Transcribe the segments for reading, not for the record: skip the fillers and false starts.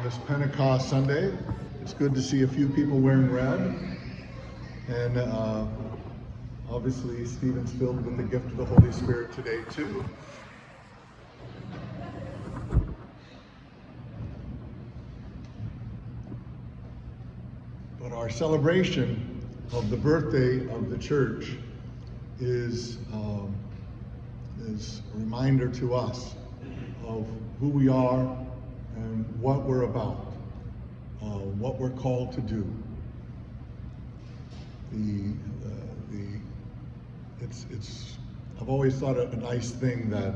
on this Pentecost Sunday. It's good to see a few people wearing red. And obviously Stephen's filled with the gift of the Holy Spirit today too. But our celebration of the birthday of the church is a reminder to us of who we are and what we're about, what we're called to do. I've always thought it a nice thing that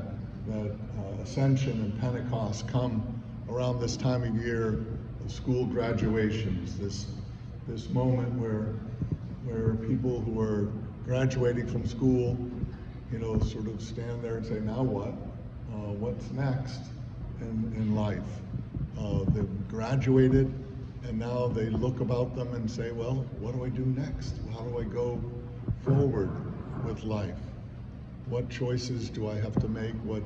Ascension and Pentecost come around this time of year of school graduations. This moment where people who are graduating from school, sort of stand there and say, now what? What's next in life? They've graduated, and now they look about them and say, well, what do I do next? How do I go forward with life? What choices do I have to make? What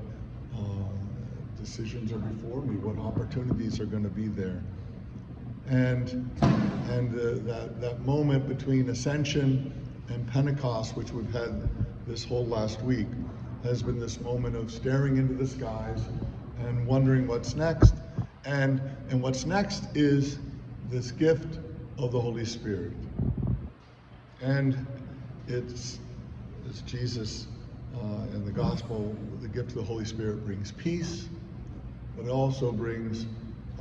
decisions are before me? What opportunities are going to be there? And that moment between Ascension and Pentecost, which we've had this whole last week, has been this moment of staring into the skies and wondering what's next. And what's next is this gift of the Holy Spirit. And it's Jesus in the gospel, the gift of the Holy Spirit brings peace, but it also brings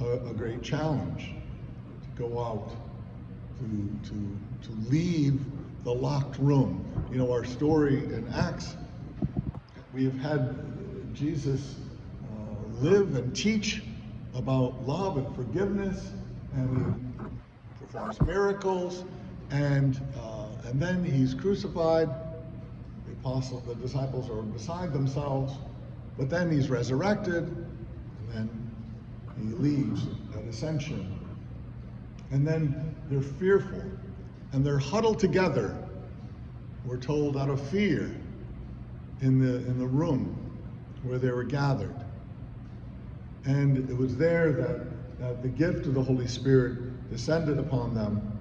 a great challenge to go out, to leave the locked room. Our story in Acts, we have had Jesus live and teach about love and forgiveness, and he performs miracles, and then he's crucified. The disciples are beside themselves, but then he's resurrected, and then he leaves at Ascension. And then they're fearful, and they're huddled together, we're told, out of fear in the room where they were gathered. And it was there that the gift of the Holy Spirit descended upon them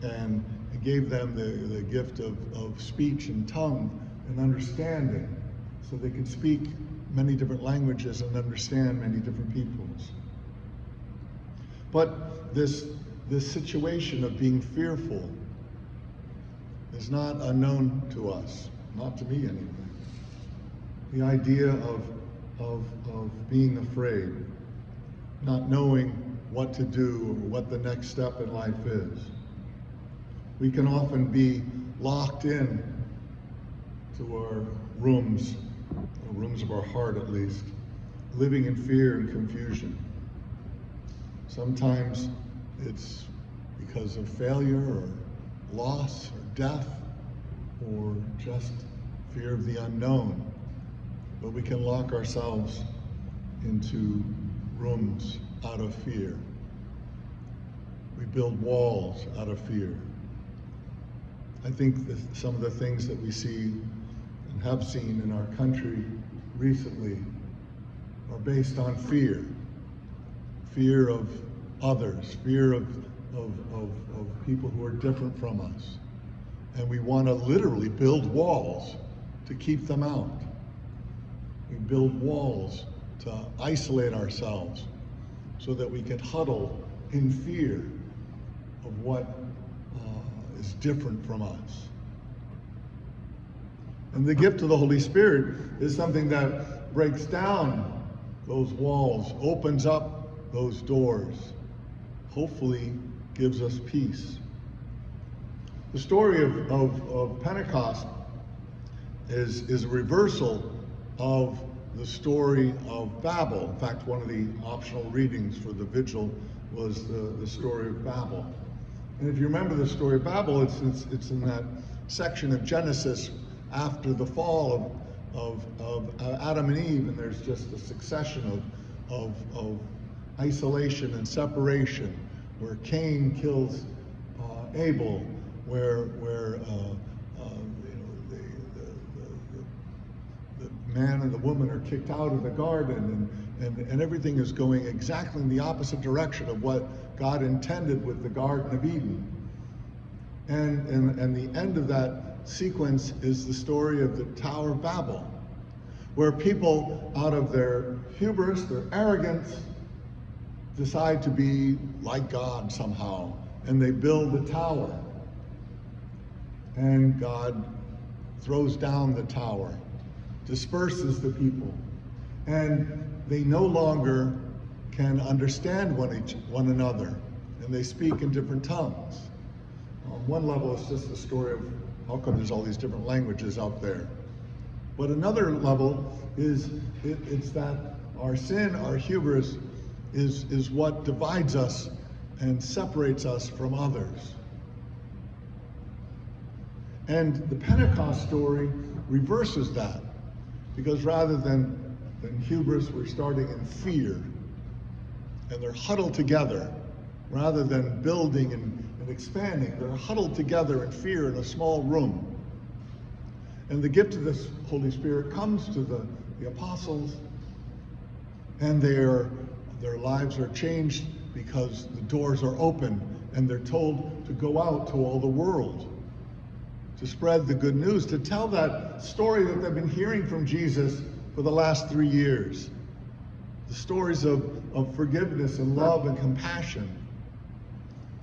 and gave them the gift of speech and tongue and understanding, so they could speak many different languages and understand many different peoples. But this situation of being fearful is not unknown to us, not to me anyway. The idea of being afraid, not knowing what to do or what the next step in life is. We can often be locked in to our rooms, the rooms of our heart at least, living in fear and confusion. Sometimes it's because of failure or loss or death or just fear of the unknown. But we can lock ourselves into rooms out of fear. We build walls out of fear. I think that some of the things that we see and have seen in our country recently are based on fear. Fear of others, fear of people who are different from us. And we want to literally build walls to keep them out. We build walls to isolate ourselves so that we can huddle in fear of what is different from us. And the gift of the Holy Spirit is something that breaks down those walls, opens up those doors, hopefully gives us peace. The story of Pentecost is a reversal of the story of Babel. In fact, one of the optional readings for the vigil was the story of Babel. And if you remember the story of Babel, it's in that section of Genesis after the fall of Adam and Eve, and there's just a succession of isolation and separation, where Cain kills Abel, where the man and the woman are kicked out of the garden, and everything is going exactly in the opposite direction of what God intended with the Garden of Eden. And the end of that sequence is the story of the Tower of Babel, where people, out of their hubris, their arrogance, decide to be like God somehow, and they build a tower. And God throws down the tower, disperses the people, and they no longer can understand one another, and they speak in different tongues. On one level, it's just the story of how come there's all these different languages out there. But another level is it's that our sin, our hubris, is what divides us and separates us from others. And the Pentecost story reverses that, because rather than hubris, we're starting in fear, and they're huddled together. Rather than building and expanding, they're huddled together in fear in a small room. And the gift of this Holy Spirit comes to the apostles, and their lives are changed because the doors are open, and they're told to go out to all the world, to spread the good news, to tell that story that they've been hearing from Jesus for the last 3 years. The stories of forgiveness and love and compassion.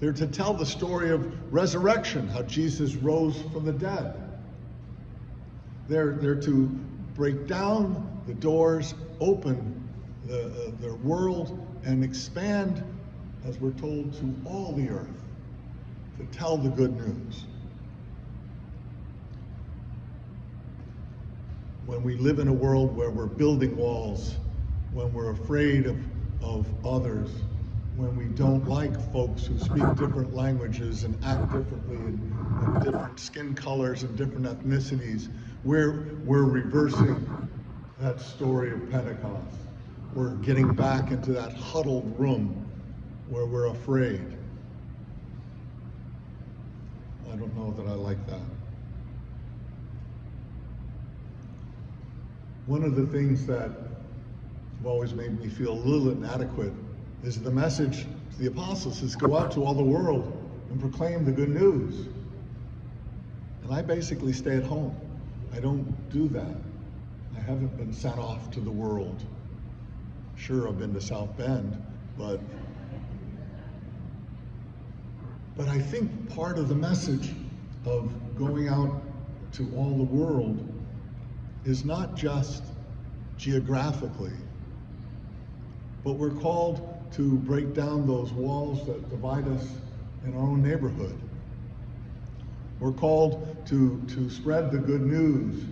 They're to tell the story of resurrection, how Jesus rose from the dead. They're to break down the doors, open the world, and expand, as we're told, to all the earth, to tell the good news. When we live in a world where we're building walls, when we're afraid of others, when we don't like folks who speak different languages and act differently and different skin colors and different ethnicities, we're reversing that story of Pentecost. We're getting back into that huddled room where we're afraid. I don't know that I like that. One of the things that have always made me feel a little inadequate is the message to the apostles is go out to all the world and proclaim the good news. And I basically stay at home. I don't do that. I haven't been sent off to the world. Sure, I've been to South Bend, but I think part of the message of going out to all the world is not just geographically, but we're called to break down those walls that divide us in our own neighborhood. We're called to spread the good news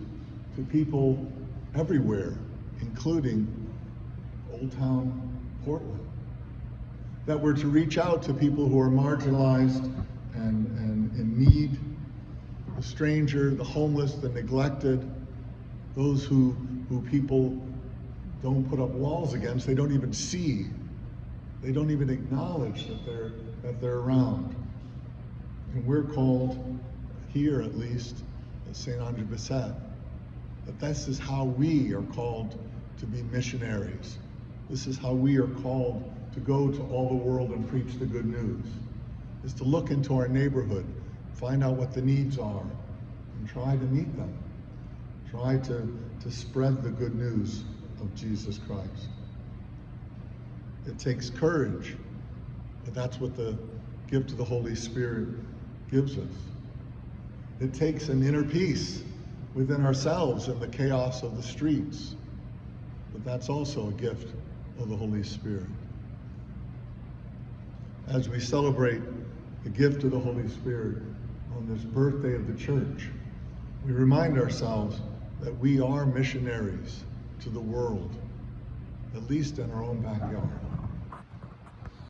to people everywhere, including Old Town Portland. That we're to reach out to people who are marginalized and in need, the stranger, the homeless, the neglected, those who people don't put up walls against, they don't even see. They don't even acknowledge that they're around. And we're called, here at least, at St. Andre Bessette, that this is how we are called to be missionaries. This is how we are called to go to all the world and preach the good news, is to look into our neighborhood, find out what the needs are, and try to meet them. Try to spread the good news of Jesus Christ. It takes courage, but that's what the gift of the Holy Spirit gives us. It takes an inner peace within ourselves in the chaos of the streets, but that's also a gift of the Holy Spirit. As we celebrate the gift of the Holy Spirit on this birthday of the church, we remind ourselves that we are missionaries to the world, at least in our own backyard.